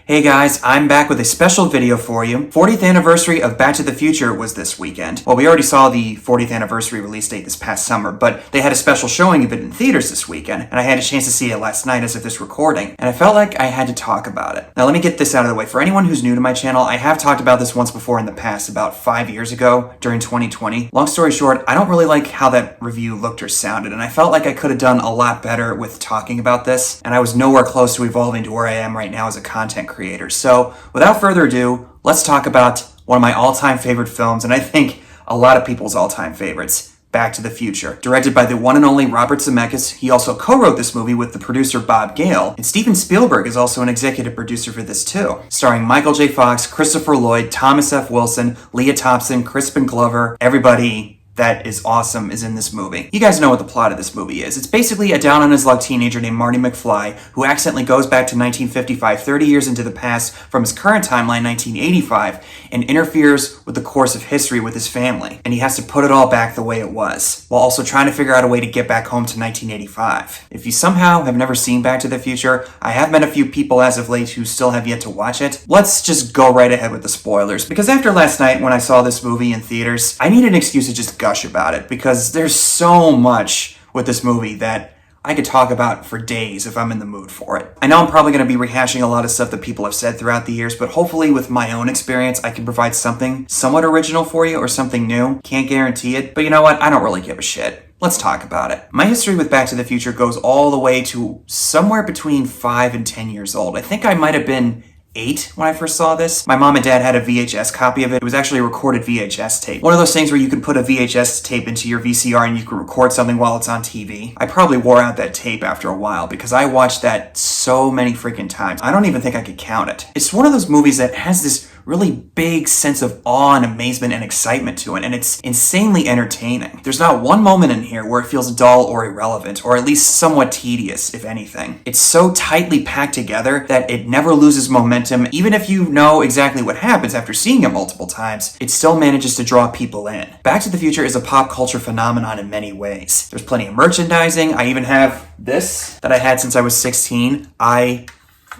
Hey guys, I'm back with a special video for you. 40th anniversary of Back to the Future was this weekend. Well, we already saw the 40th anniversary release date this past summer, but they had a special showing of it in theaters this weekend, and I had a chance to see it last night as of this recording, and I felt like I had to talk about it. Now let me get this out of the way. For anyone who's new to my channel, I have talked about this once before in the past, about 5 years ago during 2020. Long story short, I don't really like how that review looked or sounded, and I felt like I could have done a lot better with talking about this, and I was nowhere close to evolving to where I am right now as a content creator. So without further ado, let's talk about one of my all-time favorite films, and I think a lot of people's all-time favorites, Back to the Future. Directed by the one and only Robert Zemeckis, he also co-wrote this movie with the producer Bob Gale, and Steven Spielberg is also an executive producer for this too. Starring Michael J. Fox, Christopher Lloyd, Thomas F. Wilson, Leah Thompson, Crispin Glover, everybody that is awesome is in this movie. You guys know what the plot of this movie is. It's basically a down-on-his-luck teenager named Marty McFly who accidentally goes back to 1955, 30 years into the past from his current timeline, 1985, and interferes with the course of history with his family. And he has to put it all back the way it was, while also trying to figure out a way to get back home to 1985. If you somehow have never seen Back to the Future, I have met a few people as of late who still have yet to watch it. Let's just go right ahead with the spoilers, because after last night when I saw this movie in theaters, I need an excuse to just gush about it, because there's so much with this movie that I could talk about for days if I'm in the mood for it. I know I'm probably going to be rehashing a lot of stuff that people have said throughout the years, but hopefully with my own experience, I can provide something somewhat original for you or something new. Can't guarantee it, but you know what? I don't really give a shit. Let's talk about it. My history with Back to the Future goes all the way to somewhere between 5 and 10 years old. I think I might have been 8 when I first saw this. My mom and dad had a VHS copy of it. It was actually a recorded VHS tape. One of those things where you can put a VHS tape into your VCR and you can record something while it's on TV. I probably wore out that tape after a while because I watched that so many freaking times. I don't even think I could count it. It's one of those movies that has this really big sense of awe and amazement and excitement to it, and it's insanely entertaining. There's not one moment in here where it feels dull or irrelevant, or at least somewhat tedious, if anything. It's so tightly packed together that it never loses momentum. Even if you know exactly what happens after seeing it multiple times, it still manages to draw people in. Back to the Future is a pop culture phenomenon in many ways. There's plenty of merchandising. I even have this that I had since I was 16. I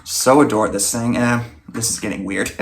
so adore this thing. This is getting weird.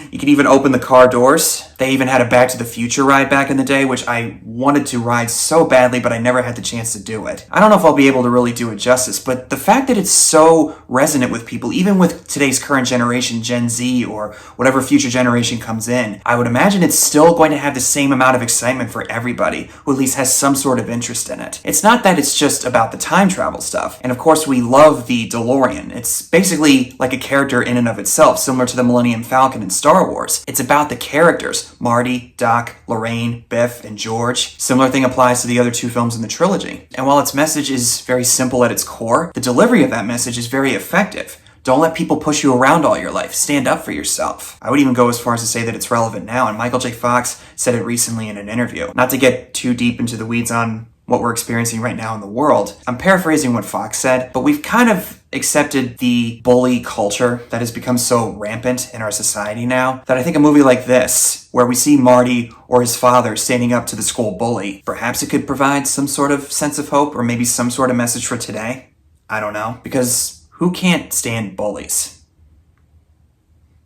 You can even open the car doors. They even had a Back to the Future ride back in the day, which I wanted to ride so badly, but I never had the chance to do it. I don't know if I'll be able to really do it justice, but the fact that it's so resonant with people, even with today's current generation, Gen Z, or whatever future generation comes in, I would imagine it's still going to have the same amount of excitement for everybody who at least has some sort of interest in it. It's not that it's just about the time travel stuff. And of course, we love the DeLorean. It's basically like a character in and of itself, similar to the Millennium Falcon in Star Wars. It's about the characters. Marty, Doc, Lorraine, Biff, and George. Similar thing applies to the other 2 films in the trilogy. And while its message is very simple at its core, the delivery of that message is very effective. Don't let people push you around all your life. Stand up for yourself. I would even go as far as to say that it's relevant now, and Michael J. Fox said it recently in an interview. Not to get too deep into the weeds on what we're experiencing right now in the world, I'm paraphrasing what Fox said, but we've kind of accepted the bully culture that has become so rampant in our society now that I think a movie like this, where we see Marty or his father standing up to the school bully, perhaps it could provide some sort of sense of hope or maybe some sort of message for today. I don't know, because who can't stand bullies?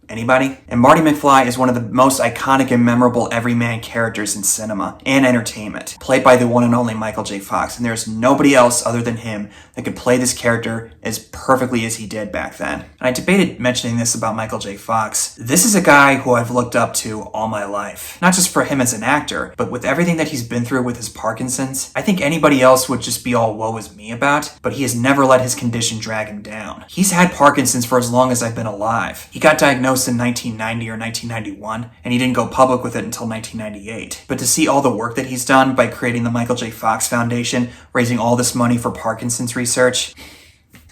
Anybody? And Marty McFly is one of the most iconic and memorable everyman characters in cinema and entertainment, played by the one and only Michael J. Fox, and there's nobody else other than him that could play this character as perfectly as he did back then. And I debated mentioning this about Michael J. Fox. This is a guy who I've looked up to all my life. Not just for him as an actor, but with everything that he's been through with his Parkinson's. I think anybody else would just be all woe is me about, but he has never let his condition drag him down. He's had Parkinson's for as long as I've been alive. He got diagnosed in 1990 or 1991, and he didn't go public with it until 1998. But to see all the work that he's done by creating the Michael J. Fox Foundation, raising all this money for Parkinson's research,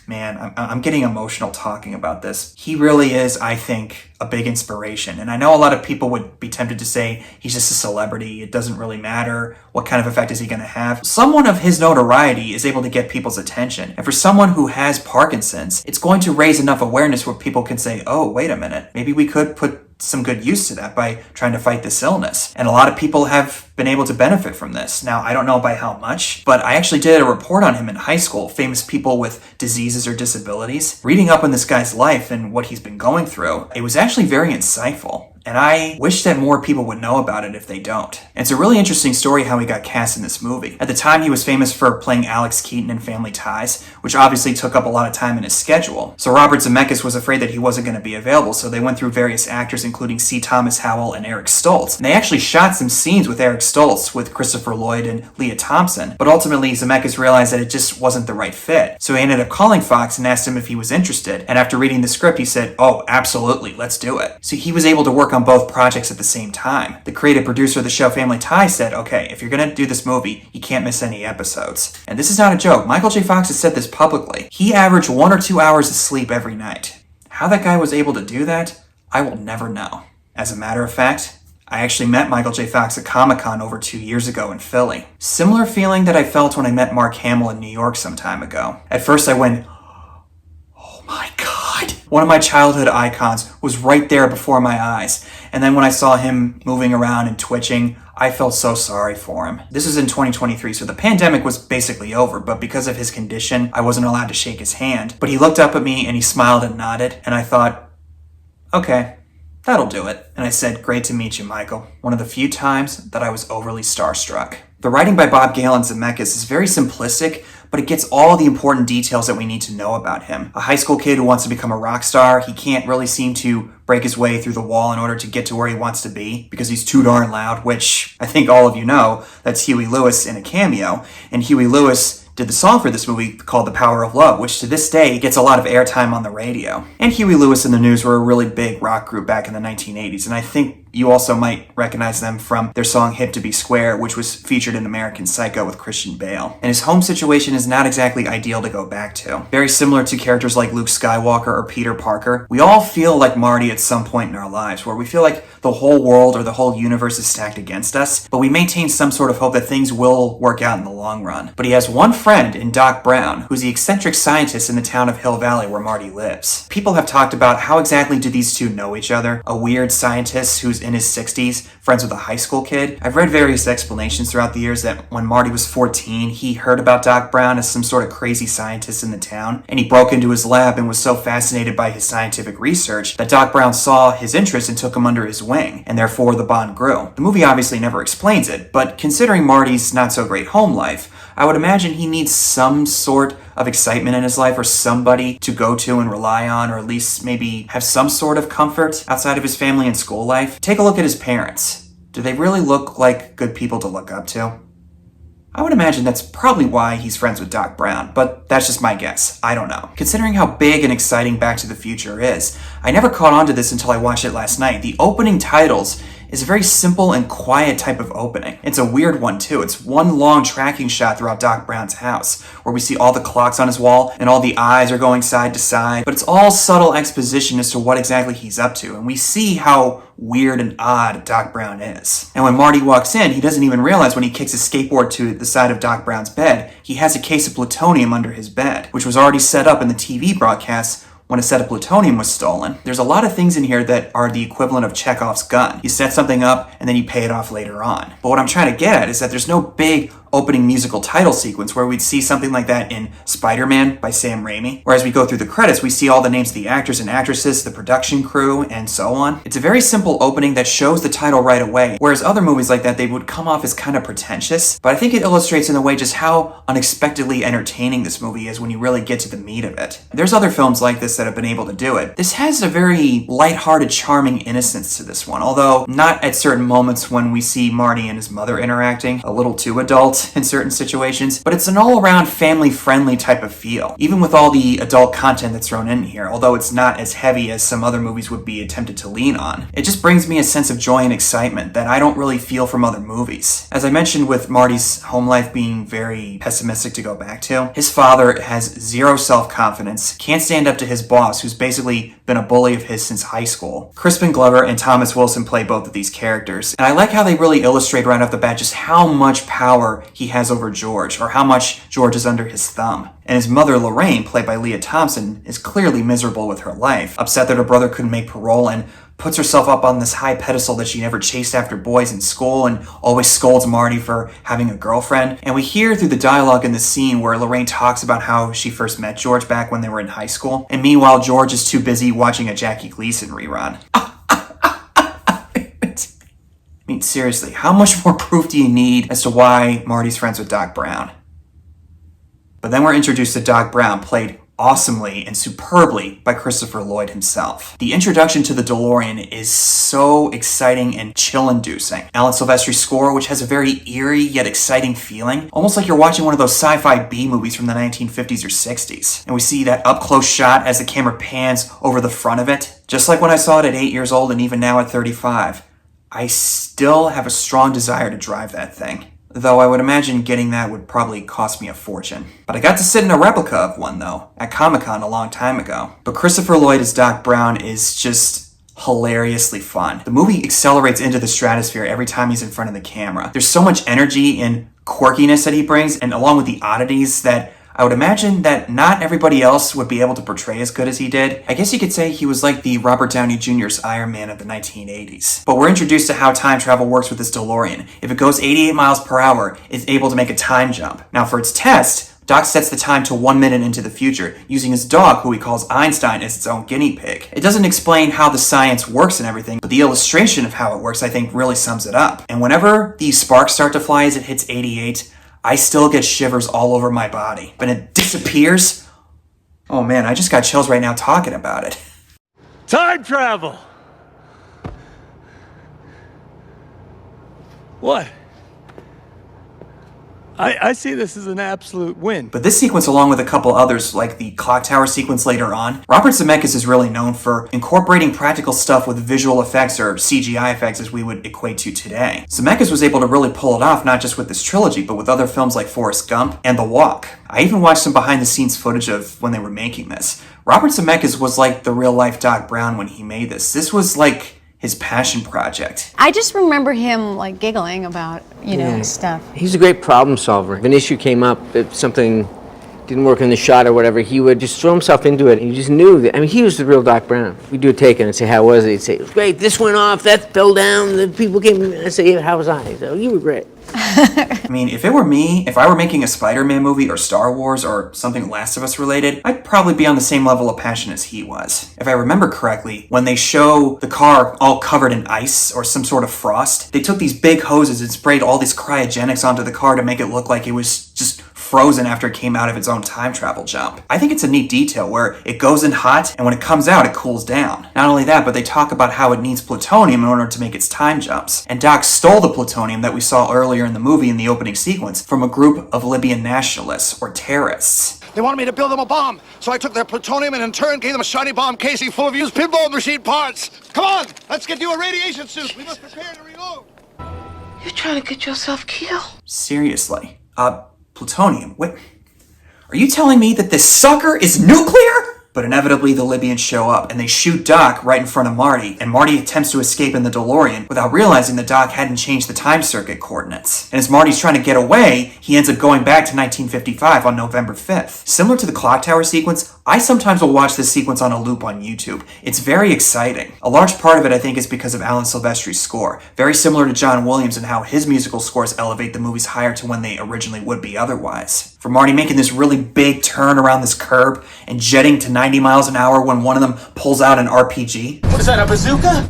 man, I'm getting emotional talking about this. He really is, I think, a big inspiration. And I know a lot of people would be tempted to say he's just a celebrity. It doesn't really matter. What kind of effect is he going to have? Someone of his notoriety is able to get people's attention. And for someone who has Parkinson's, it's going to raise enough awareness where people can say, oh, wait a minute. Maybe we could put some good use to that by trying to fight this illness. And a lot of people have been able to benefit from this. Now, I don't know by how much, but I actually did a report on him in high school, famous people with diseases or disabilities. Reading up on this guy's life and what he's been going through, it was actually very insightful. And I wish that more people would know about it if they don't. And it's a really interesting story how he got cast in this movie. At the time, he was famous for playing Alex Keaton in Family Ties, which obviously took up a lot of time in his schedule. So Robert Zemeckis was afraid that he wasn't going to be available, so they went through various actors, including C. Thomas Howell and Eric Stoltz. And they actually shot some scenes with Eric Stoltz, with Christopher Lloyd and Leah Thompson. But ultimately, Zemeckis realized that it just wasn't the right fit. So he ended up calling Fox and asked him if he was interested. And after reading the script, he said, "Oh, absolutely, let's do it." So he was able to work on both projects at the same time. The creative producer of the show Family Ties said, "Okay, if you're gonna do this movie, you can't miss any episodes." And this is not a joke. Michael J. Fox has said this publicly. He averaged 1 or 2 hours of sleep every night. How that guy was able to do that, I will never know. As a matter of fact, I actually met Michael J. Fox at Comic-Con over 2 years ago in Philly. Similar feeling that I felt when I met Mark Hamill in New York some time ago. At first I went, "Oh my God." One of my childhood icons was right there before my eyes. And then when I saw him moving around and twitching, I felt so sorry for him. This was in 2023, so the pandemic was basically over, but because of his condition, I wasn't allowed to shake his hand. But he looked up at me and he smiled and nodded, and I thought, okay, that'll do it. And I said, "Great to meet you, Michael." One of the few times that I was overly starstruck. The writing by Bob Gale and Zemeckis is very simplistic, but it gets all the important details that we need to know about him. A high school kid who wants to become a rock star, he can't really seem to break his way through the wall in order to get to where he wants to be because he's too darn loud, which I think all of you know, that's Huey Lewis in a cameo. And Huey Lewis did the song for this movie called The Power of Love, which to this day gets a lot of airtime on the radio. And Huey Lewis and the News were a really big rock group back in the 1980s, and I think you also might recognize them from their song Hip to Be Square, which was featured in American Psycho with Christian Bale. And his home situation is not exactly ideal to go back to. Very similar to characters like Luke Skywalker or Peter Parker, we all feel like Marty at some point in our lives, where we feel like the whole world or the whole universe is stacked against us, but we maintain some sort of hope that things will work out in the long run. But he has one friend in Doc Brown, who's the eccentric scientist in the town of Hill Valley where Marty lives. People have talked about how exactly do these two know each other? A weird scientist who's in his 60s, friends with a high school kid. I've read various explanations throughout the years that when Marty was 14, he heard about Doc Brown as some sort of crazy scientist in the town, and he broke into his lab and was so fascinated by his scientific research that Doc Brown saw his interest and took him under his wing, and therefore the bond grew. The movie obviously never explains it, but considering Marty's not so great home life, I would imagine he needs some sort of excitement in his life or somebody to go to and rely on, or at least maybe have some sort of comfort outside of his family and school life. Take a look at his parents. Do they really look like good people to look up to? I would imagine that's probably why he's friends with Doc Brown, but that's just my guess. I don't know. Considering how big and exciting Back to the Future is, I never caught on to this until I watched it last night. The opening titles is a very simple and quiet type of opening. It's a weird one too. It's one long tracking shot throughout Doc Brown's house, where we see all the clocks on his wall and all the eyes are going side to side, but it's all subtle exposition as to what exactly he's up to, and we see how weird and odd Doc Brown is. And when Marty walks in, he doesn't even realize when he kicks his skateboard to the side of Doc Brown's bed, he has a case of plutonium under his bed, which was already set up in the TV broadcast when a set of plutonium was stolen. There's a lot of things in here that are the equivalent of Chekhov's gun. You set something up and then you pay it off later on. But what I'm trying to get at is that there's no big opening musical title sequence where we'd see something like that in Spider-Man by Sam Raimi, where as we go through the credits, we see all the names of the actors and actresses, the production crew, and so on. It's a very simple opening that shows the title right away, whereas other movies like that, they would come off as kind of pretentious, but I think it illustrates in a way just how unexpectedly entertaining this movie is when you really get to the meat of it. There's other films like this that have been able to do it. This has a very lighthearted, charming innocence to this one, although not at certain moments when we see Marty and his mother interacting, a little too adult in certain situations, but it's an all-around family-friendly type of feel, even with all the adult content that's thrown in here, although it's not as heavy as some other movies would be attempted to lean on. It just brings me a sense of joy and excitement that I don't really feel from other movies. As I mentioned with Marty's home life being very pessimistic to go back to, his father has zero self-confidence, can't stand up to his boss, who's basically been a bully of his since high school. Crispin Glover and Thomas Wilson play both of these characters, and I like how they really illustrate right off the bat just how much power he has over George, or how much George is under his thumb. And his mother, Lorraine, played by Leah Thompson, is clearly miserable with her life, upset that her brother couldn't make parole, and puts herself up on this high pedestal that she never chased after boys in school and always scolds Marty for having a girlfriend. And we hear through the dialogue in the scene where Lorraine talks about how she first met George back when they were in high school. And meanwhile, George is too busy watching a Jackie Gleason rerun. I mean, seriously, how much more proof do you need as to why Marty's friends with Doc Brown? But then we're introduced to Doc Brown, played awesomely and superbly by Christopher Lloyd himself. The introduction to the DeLorean is so exciting and chill-inducing. Alan Silvestri's score, which has a very eerie yet exciting feeling, almost like you're watching one of those sci-fi B-movies from the 1950s or 60s. And we see that up-close shot as the camera pans over the front of it. Just like when I saw it at 8 years old and even now at 35. I still have a strong desire to drive that thing. Though I would imagine getting that would probably cost me a fortune. But I got to sit in a replica of one, though, at Comic-Con a long time ago. But Christopher Lloyd as Doc Brown is just hilariously fun. The movie accelerates into the stratosphere every time he's in front of the camera. There's so much energy and quirkiness that he brings, and along with the oddities that I would imagine that not everybody else would be able to portray as good as he did. I guess you could say he was like the Robert Downey Jr.'s Iron Man of the 1980s. But we're introduced to how time travel works with this DeLorean. If it goes 88 miles per hour, it's able to make a time jump. Now for its test, Doc sets the time to 1 minute into the future, using his dog, who he calls Einstein, as its own guinea pig. It doesn't explain how the science works and everything, but the illustration of how it works, I think, really sums it up. And whenever these sparks start to fly as it hits 88, I still get shivers all over my body. But it disappears. Oh man, I just got chills right now talking about it. Time travel! What? I see this as an absolute win. But this sequence, along with a couple others, like the clock tower sequence later on, Robert Zemeckis is really known for incorporating practical stuff with visual effects, or CGI effects as we would equate to today. Zemeckis was able to really pull it off, not just with this trilogy, but with other films like Forrest Gump and The Walk. I even watched some behind-the-scenes footage of when they were making this. Robert Zemeckis was like the real-life Doc Brown when he made this. This was like his passion project. I just remember him like giggling about, you know, stuff. He's a great problem solver. If an issue came up, if something didn't work in the shot or whatever, he would just throw himself into it. And you just knew that. I mean, he was the real Doc Brown. We'd do a take and I'd say, how was it? He'd say, it was great. This went off. That fell down. The people came. I'd say, yeah, how was I? He'd say, oh, you were great. I mean, if it were me, if I were making a Spider-Man movie or Star Wars or something Last of Us related, I'd probably be on the same level of passion as he was. If I remember correctly, when they show the car all covered in ice or some sort of frost, they took these big hoses and sprayed all these cryogenics onto the car to make it look like it was just frozen after it came out of its own time travel jump. I think it's a neat detail where it goes in hot and when it comes out it cools down. Not only that, but they talk about how it needs plutonium in order to make its time jumps. And Doc stole the plutonium that we saw earlier in the movie in the opening sequence from a group of Libyan nationalists or terrorists. They wanted me to build them a bomb, so I took their plutonium and in turn gave them a shiny bomb casing full of used pinball machine parts. Come on, let's get you a radiation suit. We must prepare to reload. You're trying to get yourself killed. Seriously. Plutonium? Wait, are you telling me that this sucker is nuclear? But inevitably the Libyans show up and they shoot Doc right in front of Marty, and Marty attempts to escape in the DeLorean without realizing that Doc hadn't changed the time circuit coordinates. And as Marty's trying to get away, he ends up going back to 1955 on November 5th. Similar to the clock tower sequence, I sometimes will watch this sequence on a loop on YouTube. It's very exciting. A large part of it, I think, is because of Alan Silvestri's score. Very similar to John Williams and how his musical scores elevate the movies higher to when they originally would be otherwise. For Marty making this really big turn around this curb and jetting to 90 miles an hour when one of them pulls out an RPG. What is that, a bazooka?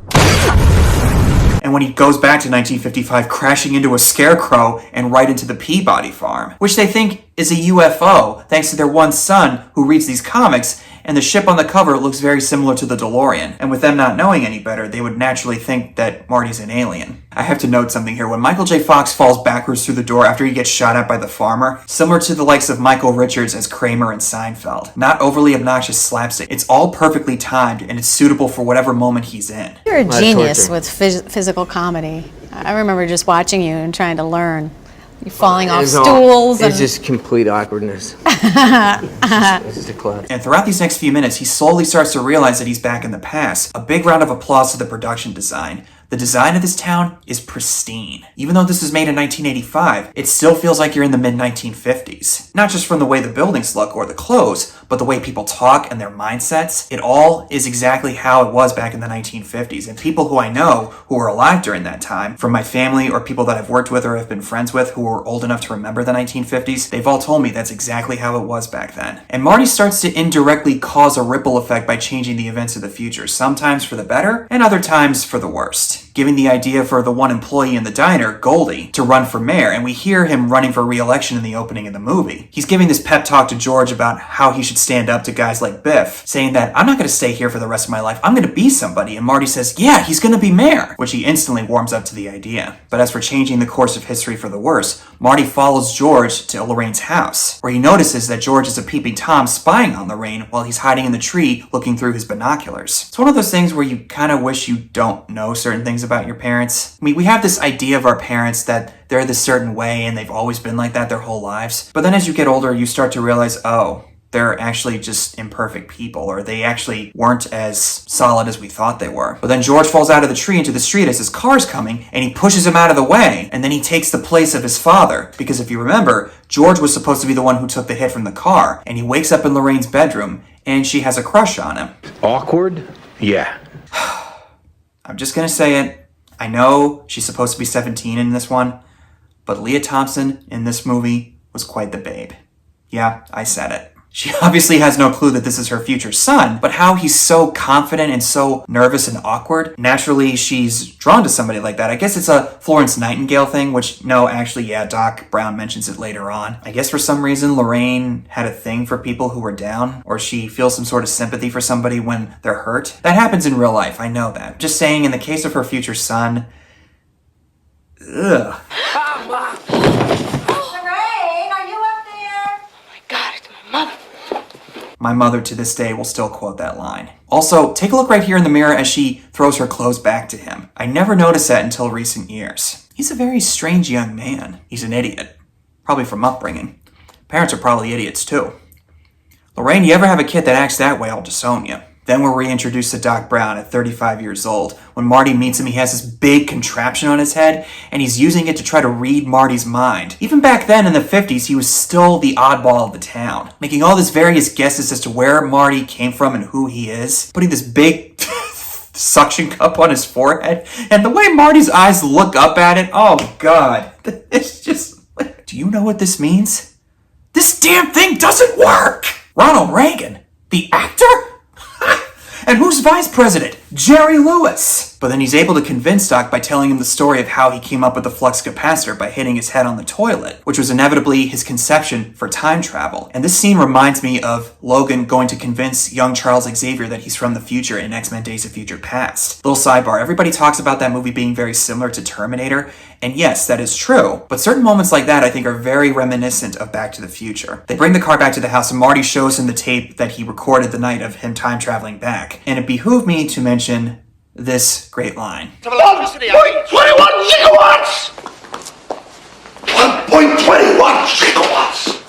And when he goes back to 1955, crashing into a scarecrow and right into the Peabody farm, which they think is a UFO, thanks to their one son who reads these comics, and the ship on the cover looks very similar to the DeLorean. And with them not knowing any better, they would naturally think that Marty's an alien. I have to note something here. When Michael J. Fox falls backwards through the door after he gets shot at by the farmer, similar to the likes of Michael Richards as Kramer in Seinfeld. Not overly obnoxious slapstick. It's all perfectly timed, and it's suitable for whatever moment he's in. You're a genius with physical comedy. I remember just watching you and trying to learn. You're falling off stools. It's just complete awkwardness. It's just a club. And throughout these next few minutes, he slowly starts to realize that he's back in the past. A big round of applause to the production design. The design of this town is pristine. Even though this was made in 1985, it still feels like you're in the mid-1950s. Not just from the way the buildings look or the clothes, but the way people talk and their mindsets. It all is exactly how it was back in the 1950s. And people who I know who were alive during that time, from my family or people that I've worked with or have been friends with who were old enough to remember the 1950s, they've all told me that's exactly how it was back then. And Marty starts to indirectly cause a ripple effect by changing the events of the future, sometimes for the better and other times for the worst, giving the idea for the one employee in the diner, Goldie, to run for mayor, and we hear him running for re-election in the opening of the movie. He's giving this pep talk to George about how he should stand up to guys like Biff, saying that, I'm not going to stay here for the rest of my life, I'm going to be somebody, and Marty says, yeah, he's going to be mayor, which he instantly warms up to the idea. But as for changing the course of history for the worse, Marty follows George to Lorraine's house, where he notices that George is a peeping Tom spying on Lorraine while he's hiding in the tree looking through his binoculars. It's one of those things where you kind of wish you don't know certain things about your parents. I mean, we have this idea of our parents that they're this certain way and they've always been like that their whole lives. But then as you get older, you start to realize, oh, they're actually just imperfect people, or they actually weren't as solid as we thought they were. But then George falls out of the tree into the street as his car's coming, and he pushes him out of the way, and then he takes the place of his father. Because if you remember, George was supposed to be the one who took the hit from the car, and he wakes up in Lorraine's bedroom, and she has a crush on him. Awkward? Yeah. I'm just gonna say it. I know she's supposed to be 17 in this one, but Leah Thompson in this movie was quite the babe. Yeah, I said it. She obviously has no clue that this is her future son, but how he's so confident and so nervous and awkward, naturally she's drawn to somebody like that. I guess it's a Florence Nightingale thing, which, no, actually, yeah, Doc Brown mentions it later on. I guess for some reason Lorraine had a thing for people who were down, or she feels some sort of sympathy for somebody when they're hurt. That happens in real life, I know that. Just saying, in the case of her future son, ugh. My mother to this day will still quote that line. Also, take a look right here in the mirror as she throws her clothes back to him. I never noticed that until recent years. He's a very strange young man. He's an idiot. Probably from upbringing. Parents are probably idiots too. Lorraine, you ever have a kid that acts that way, I'll disown you. Then we're reintroduced to Doc Brown at 35 years old. When Marty meets him, he has this big contraption on his head, and he's using it to try to read Marty's mind. Even back then in the 50s, he was still the oddball of the town, making all these various guesses as to where Marty came from and who he is, putting this big suction cup on his forehead, and the way Marty's eyes look up at it, oh god, it's just, do you know what this means? This damn thing doesn't work! Ronald Reagan, the actor? And who's vice president? Jerry Lewis! But then he's able to convince Doc by telling him the story of how he came up with the flux capacitor by hitting his head on the toilet, which was inevitably his conception for time travel. And this scene reminds me of Logan going to convince young Charles Xavier that he's from the future in X-Men Days of Future Past. Little sidebar, everybody talks about that movie being very similar to Terminator, and yes, that is true, but certain moments like that I think are very reminiscent of Back to the Future. They bring the car back to the house and Marty shows him the tape that he recorded the night of him time traveling back. And it behooved me to mention this great line. 1.21 gigawatts! 1.21 gigawatts!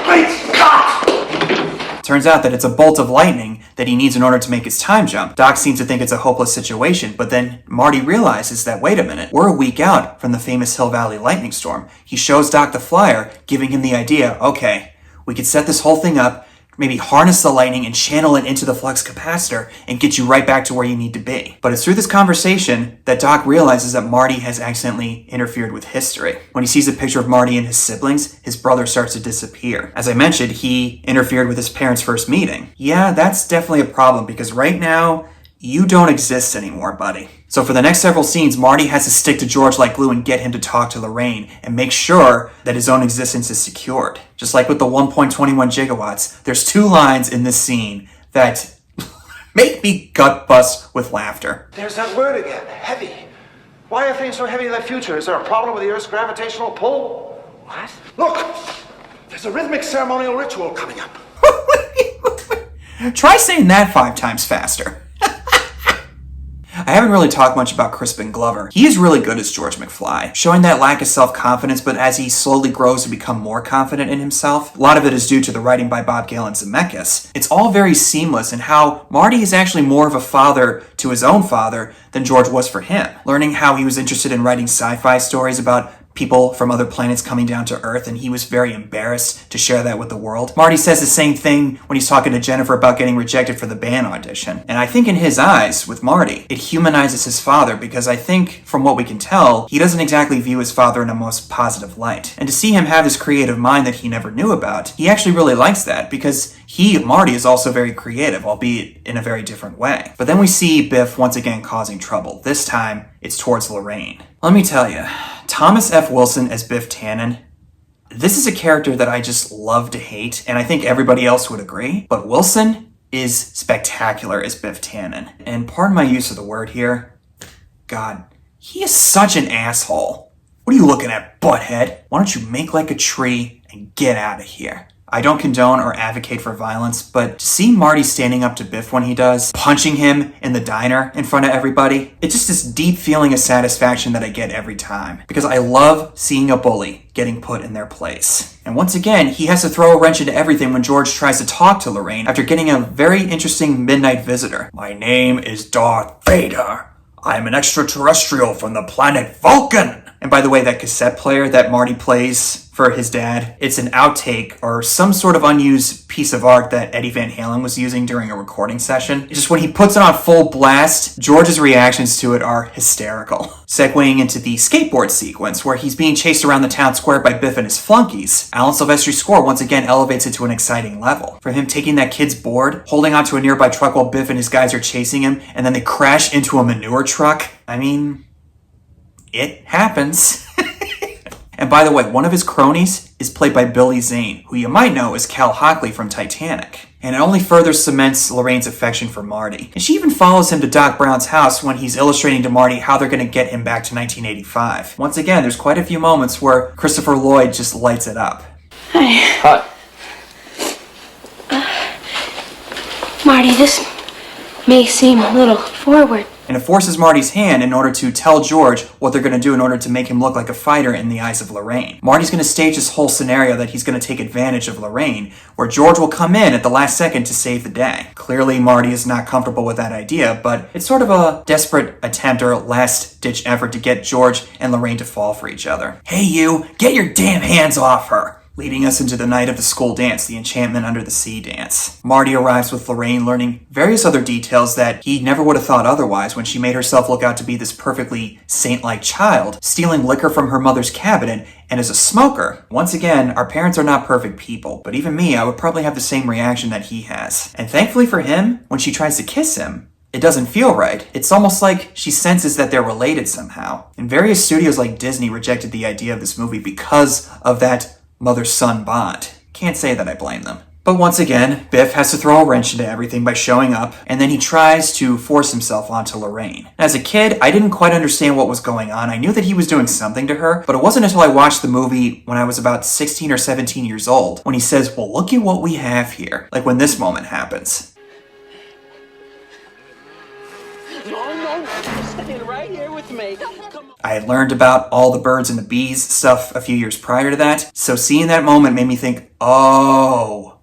Great Scott! Turns out that it's a bolt of lightning that he needs in order to make his time jump. Doc seems to think it's a hopeless situation, but then Marty realizes that, wait a minute, we're a week out from the famous Hill Valley lightning storm. He shows Doc the flyer, giving him the idea, okay, we could set this whole thing up, maybe harness the lightning and channel it into the flux capacitor and get you right back to where you need to be. But it's through this conversation that Doc realizes that Marty has accidentally interfered with history. When he sees a picture of Marty and his siblings, his brother starts to disappear. As I mentioned, he interfered with his parents' first meeting. Yeah, that's definitely a problem because right now, you don't exist anymore, buddy. So for the next several scenes, Marty has to stick to George like glue and get him to talk to Lorraine and make sure that his own existence is secured. Just like with the 1.21 gigawatts, there's two lines in this scene that make me gut bust with laughter. There's that word again, heavy. Why are things so heavy in the future? Is there a problem with the Earth's gravitational pull? What? Look! There's a rhythmic ceremonial ritual coming up. Try saying that 5 times faster. I haven't really talked much about Crispin Glover. He is really good as George McFly, showing that lack of self-confidence, but as he slowly grows to become more confident in himself, a lot of it is due to the writing by Bob Gale and Zemeckis. It's all very seamless in how Marty is actually more of a father to his own father than George was for him. Learning how he was interested in writing sci-fi stories about people from other planets coming down to Earth, and he was very embarrassed to share that with the world. Marty says the same thing when he's talking to Jennifer about getting rejected for the band audition. And I think in his eyes, with Marty, it humanizes his father because I think, from what we can tell, he doesn't exactly view his father in a most positive light. And to see him have this creative mind that he never knew about, he actually really likes that because he, Marty, is also very creative, albeit in a very different way. But then we see Biff once again causing trouble. This time, it's towards Lorraine. Let me tell you, Thomas F. Wilson as Biff Tannen, this is a character that I just love to hate, and I think everybody else would agree, but Wilson is spectacular as Biff Tannen. And pardon my use of the word here, God, he is such an asshole. What are you looking at, butthead? Why don't you make like a tree and get out of here? I don't condone or advocate for violence, but to see Marty standing up to Biff when he does, punching him in the diner in front of everybody, it's just this deep feeling of satisfaction that I get every time. Because I love seeing a bully getting put in their place. And once again, he has to throw a wrench into everything when George tries to talk to Lorraine after getting a very interesting midnight visitor. My name is Darth Vader. I'm an extraterrestrial from the planet Vulcan. And by the way, that cassette player that Marty plays for his dad, it's an outtake or some sort of unused piece of art that Eddie Van Halen was using during a recording session. It's just when he puts it on full blast, George's reactions to it are hysterical. Segueing into the skateboard sequence where he's being chased around the town square by Biff and his flunkies, Alan Silvestri's score once again elevates it to an exciting level. From him taking that kid's board, holding onto a nearby truck while Biff and his guys are chasing him, and then they crash into a manure truck. I mean, it happens. And by the way, one of his cronies is played by Billy Zane, who you might know as Cal Hockley from Titanic. And it only further cements Lorraine's affection for Marty. And she even follows him to Doc Brown's house when he's illustrating to Marty how they're going to get him back to 1985. Once again, there's quite a few moments where Christopher Lloyd just lights it up. Hi. Marty, this may seem a little forward. And it forces Marty's hand in order to tell George what they're going to do in order to make him look like a fighter in the eyes of Lorraine. Marty's going to stage this whole scenario that he's going to take advantage of Lorraine, where George will come in at the last second to save the day. Clearly, Marty is not comfortable with that idea, but it's sort of a desperate attempt or last-ditch effort to get George and Lorraine to fall for each other. Hey you, get your damn hands off her! Leading us into the night of the school dance, the Enchantment Under the Sea dance. Marty arrives with Lorraine, learning various other details that he never would have thought otherwise when she made herself look out to be this perfectly saint-like child, stealing liquor from her mother's cabinet, and as a smoker. Once again, our parents are not perfect people, but even me, I would probably have the same reaction that he has. And thankfully for him, when she tries to kiss him, it doesn't feel right. It's almost like she senses that they're related somehow. And various studios like Disney rejected the idea of this movie because of that mother-son bond. Can't say that I blame them. But once again, Biff has to throw a wrench into everything by showing up, and then he tries to force himself onto Lorraine. As a kid, I didn't quite understand what was going on. I knew that he was doing something to her, but it wasn't until I watched the movie when I was about 16 or 17 years old, when he says, well, look at what we have here. Like when this moment happens. No, stay right here with me. I had learned about all the birds and the bees stuff a few years prior to that, so seeing that moment made me think, oh,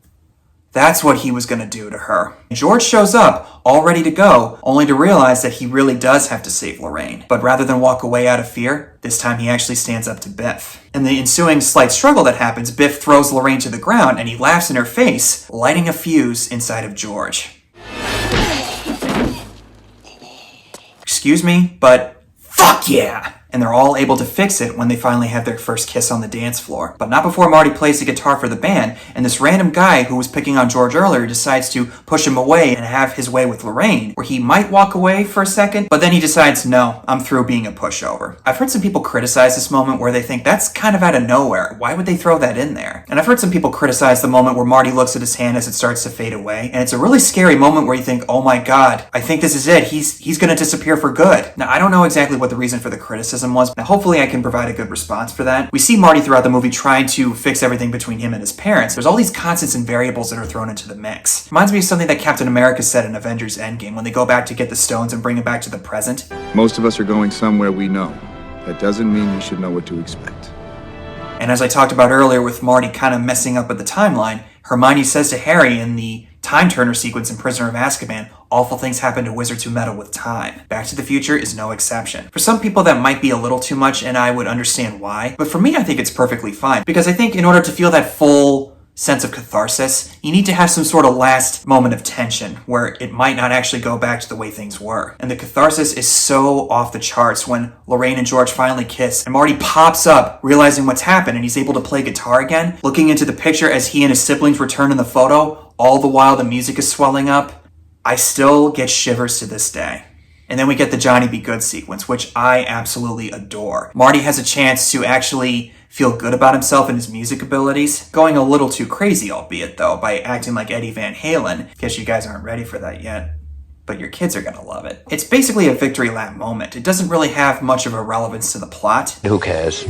that's what he was going to do to her. George shows up, all ready to go, only to realize that he really does have to save Lorraine. But rather than walk away out of fear, this time he actually stands up to Biff. In the ensuing slight struggle that happens, Biff throws Lorraine to the ground and he laughs in her face, lighting a fuse inside of George. Excuse me, but fuck yeah! And they're all able to fix it when they finally have their first kiss on the dance floor. But not before Marty plays the guitar for the band, and this random guy who was picking on George earlier decides to push him away and have his way with Lorraine, where he might walk away for a second, but then he decides, no, I'm through being a pushover. I've heard some people criticize this moment where they think that's kind of out of nowhere. Why would they throw that in there? And I've heard some people criticize the moment where Marty looks at his hand as it starts to fade away, and it's a really scary moment where you think, oh my god, I think this is it. He's gonna disappear for good. Now, I don't know exactly what the reason for the criticism criticism was. Now, hopefully I can provide a good response for that. We see Marty throughout the movie trying to fix everything between him and his parents. There's all these constants and variables that are thrown into the mix. Reminds me of something that Captain America said in Avengers Endgame when they go back to get the stones and bring it back to the present. Most of us are going somewhere we know. That doesn't mean we should know what to expect. And as I talked about earlier with Marty kind of messing up with the timeline, Hermione says to Harry in the Time Turner sequence in Prisoner of Azkaban, awful things happen to wizards who meddle with time. Back to the Future is no exception. For some people that might be a little too much, and I would understand why, but for me I think it's perfectly fine, because I think in order to feel that full sense of catharsis, you need to have some sort of last moment of tension where it might not actually go back to the way things were. And the catharsis is so off the charts when Lorraine and George finally kiss and Marty pops up realizing what's happened and he's able to play guitar again, looking into the picture as he and his siblings return in the photo, all the while the music is swelling up. I still get shivers to this day. And then we get the Johnny Be Good sequence, which I absolutely adore. Marty has a chance to actually feel good about himself and his music abilities, going a little too crazy, albeit though, by acting like Eddie Van Halen. Guess you guys aren't ready for that yet, but your kids are gonna love it. It's basically a victory lap moment. It doesn't really have much of a relevance to the plot. Who cares?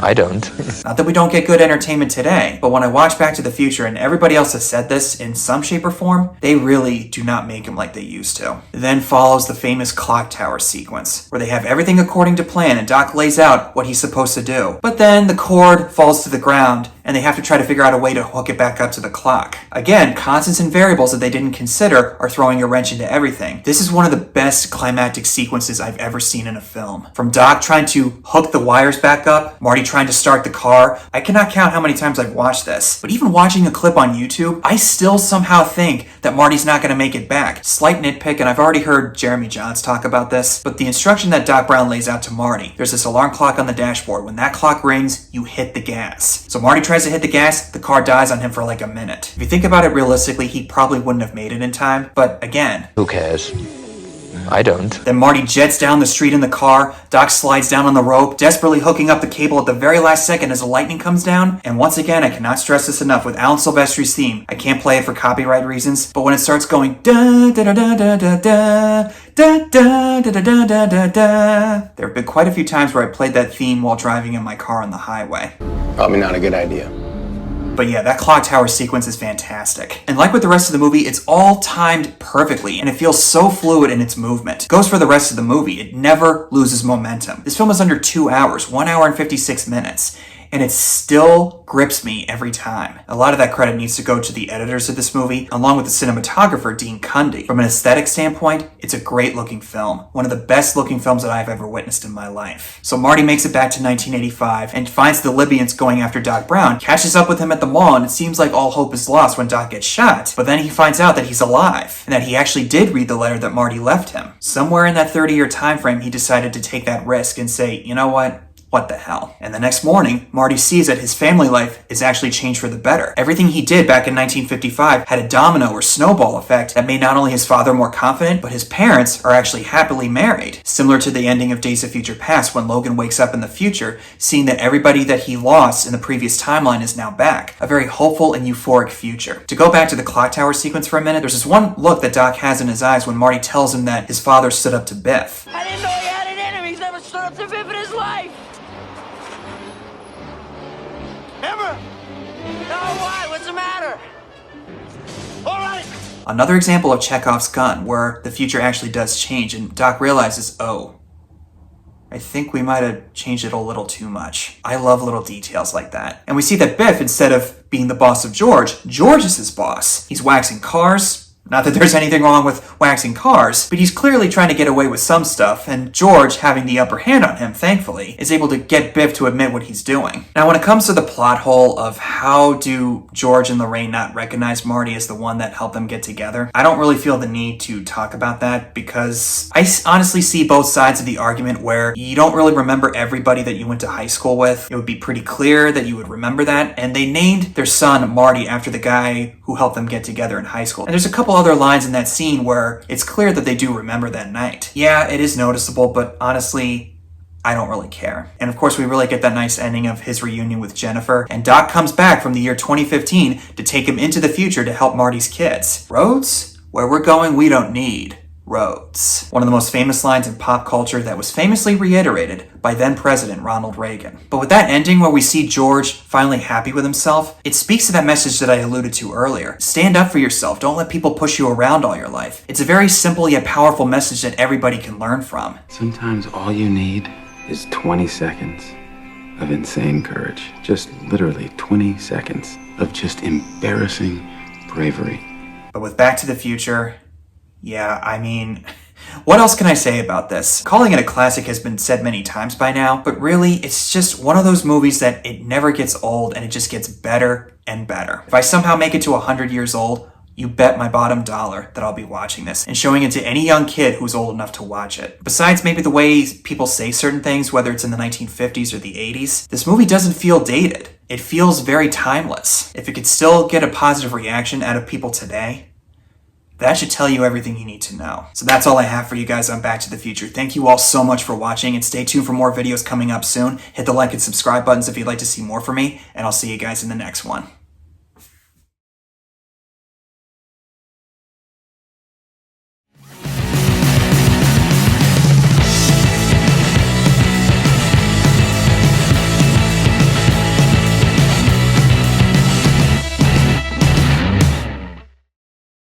I don't. Not that we don't get good entertainment today, but when I watch Back to the Future, and everybody else has said this in some shape or form, they really do not make them like they used to. Then follows the famous clock tower sequence, where they have everything according to plan and Doc lays out what he's supposed to do. But then the cord falls to the ground, and they have to try to figure out a way to hook it back up to the clock. Again, constants and variables that they didn't consider are throwing a wrench into everything. This is one of the best climactic sequences I've ever seen in a film. From Doc trying to hook the wires back up, Marty trying to start the car. I cannot count how many times I've watched this, but even watching a clip on YouTube, I still somehow think that Marty's not going to make it back. Slight nitpick, and I've already heard Jeremy Johns talk about this, but the instruction that Doc Brown lays out to Marty, there's this alarm clock on the dashboard. When that clock rings, you hit the gas. So Marty tries to hit the gas, the car dies on him for like a minute. If you think about it realistically, he probably wouldn't have made it in time, but again, Who cares? I don't. Then Marty jets down the street in the car, Doc slides down on the rope, desperately hooking up the cable at the very last second as the lightning comes down. And once again, I cannot stress this enough, with Alan Silvestri's theme, I can't play it for copyright reasons, but when it starts going da da da da da da da da da da da da da da da, there have been quite a few times where I played that theme while driving in my car on the highway. Probably not a good idea. But yeah, that clock tower sequence is fantastic. And like with the rest of the movie, it's all timed perfectly, and it feels so fluid in its movement. It goes for the rest of the movie. It never loses momentum. This film is under 2 hours, 1 hour and 56 minutes. And it still grips me every time. A lot of that credit needs to go to the editors of this movie, along with the cinematographer, Dean Cundy. From an aesthetic standpoint, it's a great looking film. One of the best looking films that I've ever witnessed in my life. So Marty makes it back to 1985 and finds the Libyans going after Doc Brown, catches up with him at the mall, and it seems like all hope is lost when Doc gets shot. But then he finds out that he's alive, and that he actually did read the letter that Marty left him. Somewhere in that 30-year time frame, he decided to take that risk and say, you know what the hell? And the next morning, Marty sees that his family life is actually changed for the better. Everything he did back in 1955 had a domino or snowball effect that made not only his father more confident, but his parents are actually happily married. Similar to the ending of Days of Future Past, when Logan wakes up in the future, seeing that everybody that he lost in the previous timeline is now back. A very hopeful and euphoric future. To go back to the clock tower sequence for a minute, there's this one look that Doc has in his eyes when Marty tells him that his father stood up to Biff. I didn't know he had an enemy. He's never stood up to Biff in his life. Ever? No, why? What's the matter? All right. Another example of Chekhov's gun, where the future actually does change, and Doc realizes, oh, I think we might have changed it a little too much. I love little details like that. And we see that Biff, instead of being the boss of George, George is his boss. He's waxing cars. Not that there's anything wrong with waxing cars, but he's clearly trying to get away with some stuff, and George, having the upper hand on him, thankfully, is able to get Biff to admit what he's doing. Now, when it comes to the plot hole of how do George and Lorraine not recognize Marty as the one that helped them get together, I don't really feel the need to talk about that, because I honestly see both sides of the argument where you don't really remember everybody that you went to high school with. It would be pretty clear that you would remember that, and they named their son Marty after the guy who helped them get together in high school. And there's a couple other lines in that scene where it's clear that they do remember that night. Yeah, it is noticeable, but honestly, I don't really care. And of course, we really get that nice ending of his reunion with Jennifer, and Doc comes back from the year 2015 to take him into the future to help Marty's kids. Roads? Where we're going, we don't need roads. One of the most famous lines in pop culture that was famously reiterated by then President Ronald Reagan. But with that ending where we see George finally happy with himself, it speaks to that message that I alluded to earlier. Stand up for yourself. Don't let people push you around all your life. It's a very simple yet powerful message that everybody can learn from. Sometimes all you need is 20 seconds of insane courage. Just literally 20 seconds of just embarrassing bravery. But with Back to the Future, yeah, I mean, what else can I say about this? Calling it a classic has been said many times by now, but really, it's just one of those movies that it never gets old and it just gets better and better. If I somehow make it to 100 years old, you bet my bottom dollar that I'll be watching this and showing it to any young kid who's old enough to watch it. Besides maybe the way people say certain things, whether it's in the 1950s or the 80s, this movie doesn't feel dated. It feels very timeless. If it could still get a positive reaction out of people today, that should tell you everything you need to know. So that's all I have for you guys on Back to the Future. Thank you all so much for watching, and stay tuned for more videos coming up soon. Hit the like and subscribe buttons if you'd like to see more from me, and I'll see you guys in the next one.